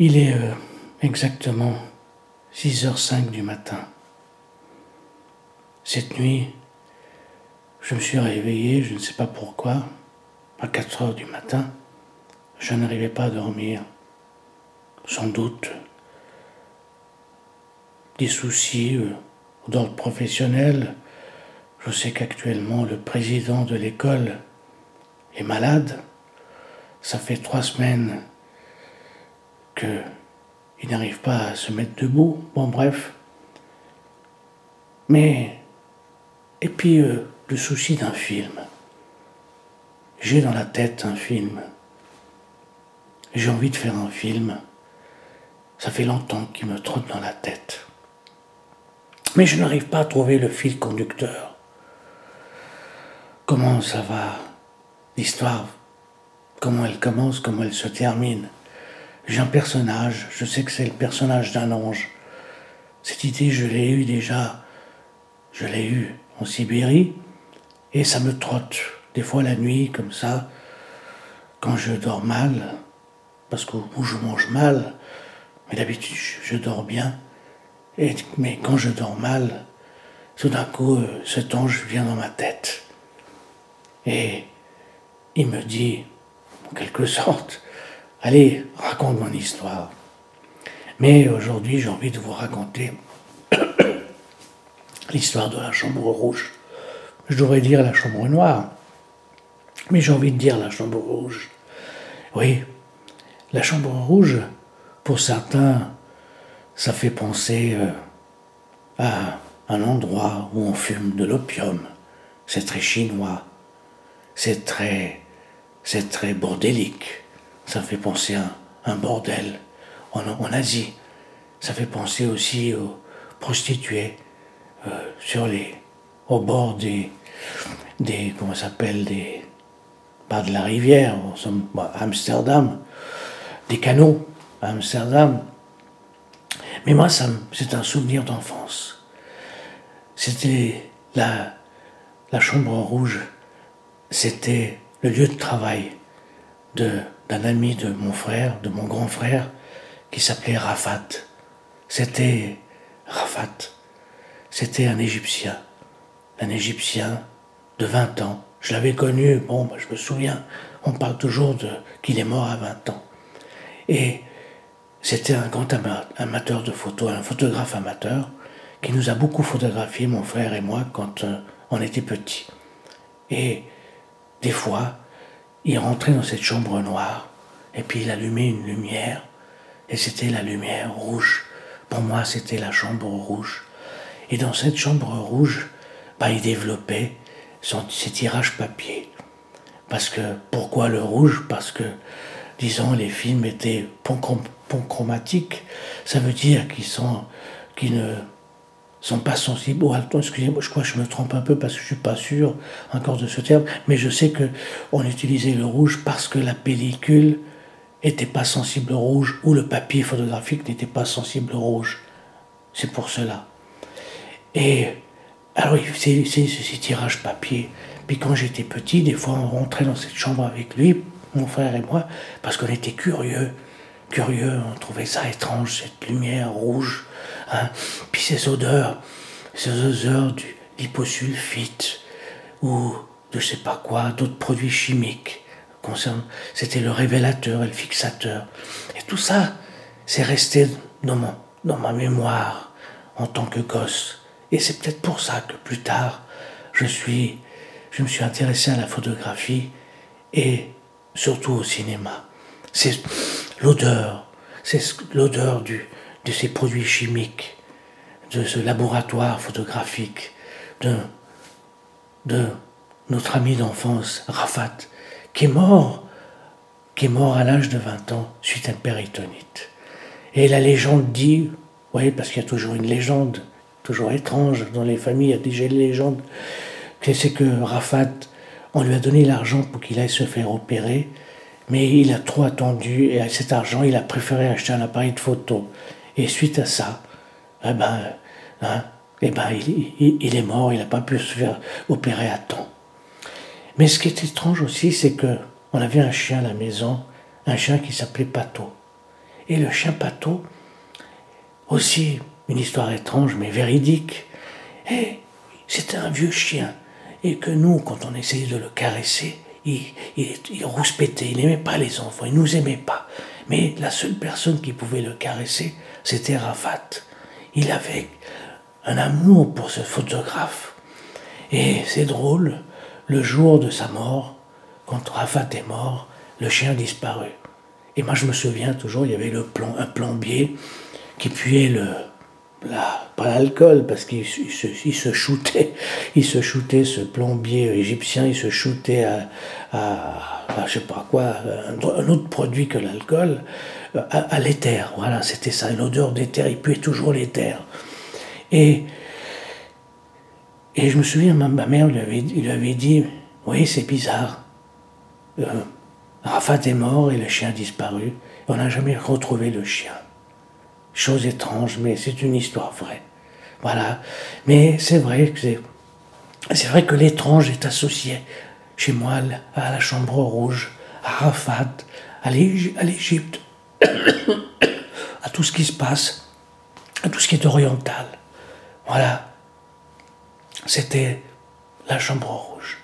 Il est exactement 6h05 du matin. Cette nuit, je me suis réveillé, je ne sais pas pourquoi, à 4h du matin. Je n'arrivais pas à dormir. Sans doute des soucis d'ordre professionnel. Je sais qu'actuellement le président de l'école est malade. Ça fait 3 semaines qu'il n'arrive pas à se mettre debout. Bon, bref. Et puis le souci d'un film. J'ai dans la tête un film. J'ai envie de faire un film. Ça fait longtemps qu'il me trotte dans la tête. Mais je n'arrive pas à trouver le fil conducteur. Comment ça va? L'histoire, comment elle commence, comment elle se termine. J'ai un personnage, je sais que c'est le personnage d'un ange. Cette idée, je l'ai eue déjà. Je l'ai eue en Sibérie. Et ça me trotte. Des fois la nuit, comme ça, quand je dors mal, parce que ou je mange mal, mais d'habitude je dors bien. Mais quand je dors mal, tout d'un coup, cet ange vient dans ma tête. Et il me dit, en quelque sorte, allez, raconte mon histoire. Mais aujourd'hui, j'ai envie de vous raconter l'histoire de la chambre rouge. Je devrais dire la chambre noire, mais j'ai envie de dire la chambre rouge. Oui, la chambre rouge, pour certains, ça fait penser à un endroit où on fume de l'opium. C'est très chinois, c'est très bordélique. Ça fait penser à un bordel en Asie. Ça fait penser aussi aux prostituées au bord des comment ça s'appelle, pas de la rivière, à Amsterdam, des canaux à Amsterdam. Mais moi, c'est un souvenir d'enfance. C'était la chambre rouge, c'était le lieu de travail d'un ami de mon frère, de mon grand frère, qui s'appelait Rafat. C'était Rafat. C'était un Égyptien de 20 ans. Je l'avais connu, je me souviens, on parle toujours qu'il est mort à 20 ans. Et c'était un grand amateur de photos, un photographe amateur, qui nous a beaucoup photographié, mon frère et moi, quand on était petits. Et des fois, il rentrait dans cette chambre noire, et puis il allumait une lumière, et c'était la lumière rouge. Pour moi, c'était la chambre rouge. Et dans cette chambre rouge, il développait ses tirages papier. Pourquoi le rouge? Parce que, disons, les films étaient ponchromatiques. Ça veut dire qu'ils ne sont pas sensibles. Oh, attends, excusez-moi, je crois que je me trompe un peu parce que je ne suis pas sûr encore de ce terme, mais je sais qu'on utilisait le rouge parce que la pellicule n'était pas sensible au rouge ou le papier photographique n'était pas sensible au rouge. C'est pour cela. Et alors, ces tirages papier. Puis quand j'étais petit, des fois, on rentrait dans cette chambre avec lui, mon frère et moi, parce qu'on était curieux, on trouvait ça étrange, cette lumière rouge, hein. Puis ces odeurs du liposulfite, ou de je sais pas quoi, d'autres produits chimiques. C'était le révélateur et le fixateur. Et tout ça, c'est resté dans ma mémoire en tant que gosse. Et c'est peut-être pour ça que plus tard, je me suis intéressé à la photographie et surtout au cinéma. C'est l'odeur de ces produits chimiques, de ce laboratoire photographique, de notre ami d'enfance, Rafat, qui est mort à l'âge de 20 ans suite à une péritonite. Et la légende dit, oui, parce qu'il y a toujours une légende, toujours étrange, dans les familles, il y a déjà une légende, c'est que Rafat, on lui a donné l'argent pour qu'il aille se faire opérer, mais il a trop attendu, et à cet argent, il a préféré acheter un appareil de photo. Et suite à ça, il est mort, il n'a pas pu se faire opérer à temps. Mais ce qui est étrange aussi, c'est qu'on avait un chien à la maison, un chien qui s'appelait Pato. Et le chien Pato, aussi une histoire étrange mais véridique. Et c'était un vieux chien. Et que nous, quand on essayait de le caresser, il rouspétait, il n'aimait pas les enfants, il ne nous aimait pas. Mais la seule personne qui pouvait le caresser, c'était Rafat. Il avait un amour pour ce photographe. Et c'est drôle, le jour de sa mort, quand Rafat est mort, le chien a disparu. Et moi je me souviens toujours, il y avait un plombier qui puait pas l'alcool, parce qu'il se shootait, ce plombier égyptien, il se shootait à je sais pas quoi, un autre produit que l'alcool, à l'éther, voilà, c'était ça, l'odeur d'éther, il puait toujours l'éther. Et je me souviens, ma mère lui avait dit, oui, c'est bizarre, Rafat est mort et le chien a disparu, on n'a jamais retrouvé le chien. Chose étrange, mais c'est une histoire vraie. Voilà. Mais c'est vrai que l'étrange est associé chez moi à la Chambre rouge, à Rafat, à l'Égypte, à tout ce qui se passe, à tout ce qui est oriental. Voilà. C'était la Chambre rouge.